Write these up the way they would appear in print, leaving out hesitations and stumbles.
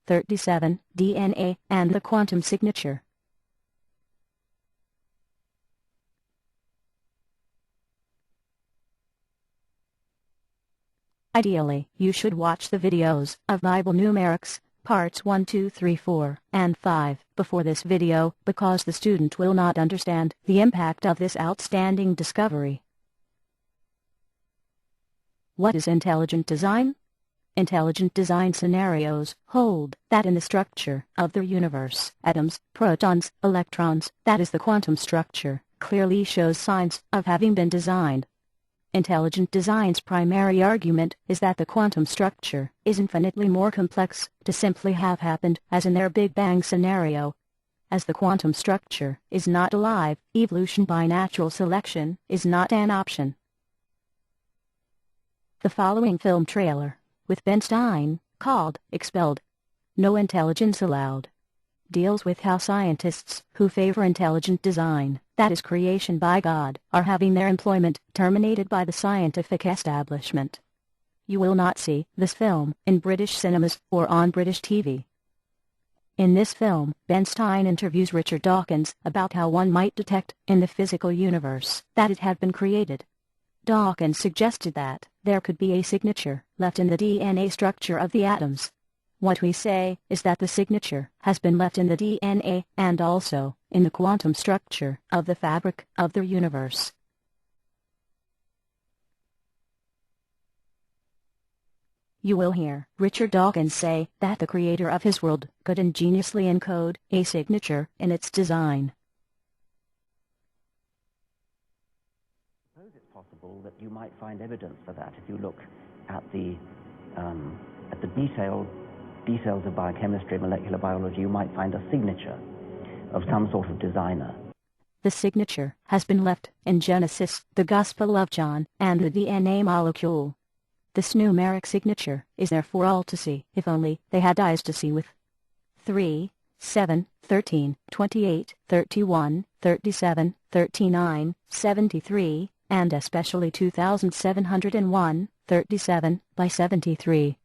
37, DNA, and the quantum signature. Ideally, you should watch the videos of Bible numerics, parts 1, 2, 3, 4, and 5, before this video, because the student will not understand the impact of this outstanding discovery. What is intelligent design? Intelligent design scenarios hold that in the structure of the universe, atoms, protons, electrons, that is the quantum structure, clearly shows signs of having been designed. Intelligent design's primary argument is that the quantum structure is infinitely more complex to simply have happened as in their Big Bang scenario. As the quantum structure is not alive, evolution by natural selection is not an option. The following film trailer, with Ben Stein, called Expelled, No Intelligence Allowed, deals with how scientists who favor intelligent design, that is creation by God, are having their employment terminated by the scientific establishment. You will not see this film in British cinemas or on British TV. In this film, Ben Stein interviews Richard Dawkins about how one might detect in the physical universe that it had been created. Dawkins suggested that there could be a signature left in the DNA structure of the atoms. What we say is that the signature has been left in the DNA and also in the quantum structure of the fabric of the universe. You will hear Richard Dawkins say that the creator of his world could ingeniously encode a signature in its design. Suppose it's possible that you might find evidence for that if you look at the details of biochemistry, molecular biology. You might find a signature of some sort of designer. The signature has been left in Genesis, the Gospel of John, and the DNA molecule. This numeric signature is there for all to see, if only they had eyes to see with. 3, 7, 13, 28, 31, 37, 39, 73, and especially 2701, 37 by 73.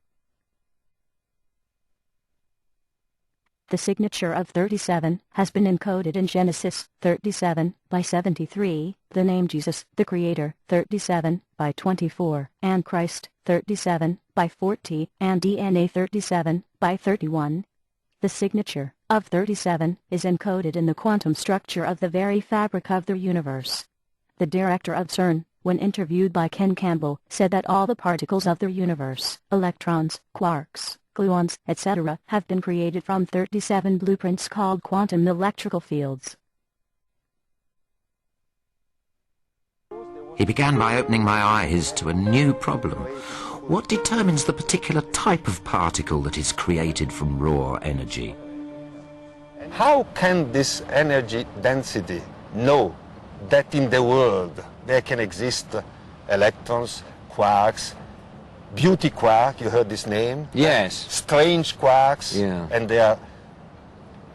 The signature of 37 has been encoded in Genesis 37 by 73, the name Jesus, the Creator, 37 by 24, and Christ, 37 by 40, and DNA 37 by 31. The signature of 37 is encoded in the quantum structure of the very fabric of the universe. The director of CERN, when interviewed by Ken Campbell, said that all the particles of the universe, electrons, quarks, gluons, etc., have been created from 37 blueprints called quantum electrical fields. He began by opening my eyes to a new problem. What determines the particular type of particle that is created from raw energy? How can this energy density know that in the world there can exist electrons, quarks, beauty quark, you heard this name? Yes. Strange quarks, yeah. And there are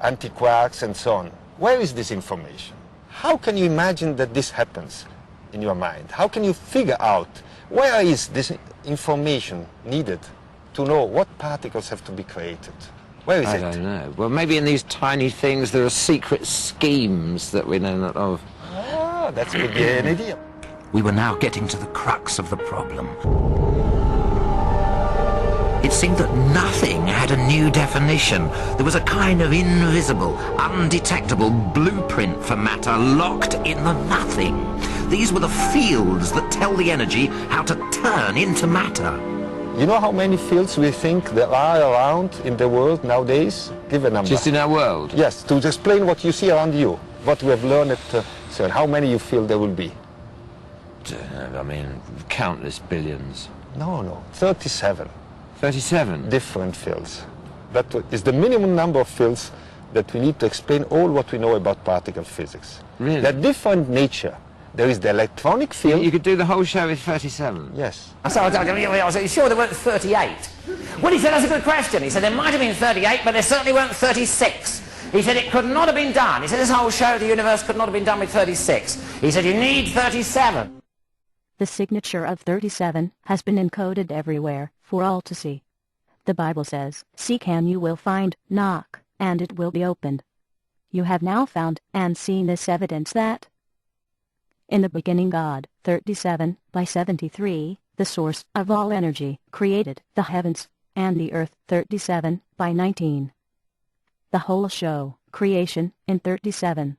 anti-quarks and so on. Where is this information? How can you imagine that this happens in your mind? How can you figure out where is this information needed to know what particles have to be created? Where is it? I don't know. Well, maybe in these tiny things there are secret schemes that we know not of. Ah, that could be an idea. We were now getting to the crux of the problem. It seemed that nothing had a new definition. There was a kind of invisible, undetectable blueprint for matter locked in the nothing. These were the fields that tell the energy how to turn into matter. You know how many fields we think there are around in the world nowadays? Give a number. Just in our world? Yes, to explain what you see around you, what we have learned at CERN. How many you feel there will be? I mean, countless billions. No, 37. 37? Different fields. That is the minimum number of fields that we need to explain all what we know about particle physics. Really? They're different nature. There is the electronic field. You could do the whole show with 37? Yes. So I was sure there weren't 38. Well, he said, that's a good question. He said, there might have been 38, but there certainly weren't 36. He said, it could not have been done. He said, this whole show of the universe could not have been done with 36. He said, you need 37. The signature of 37 has been encoded everywhere for all to see. The Bible says, "Seek and you will find, knock, and it will be opened." You have now found and seen this evidence that in the beginning God, 37:73, the source of all energy, created the heavens and the earth, 37:19. The whole show, creation, in 37.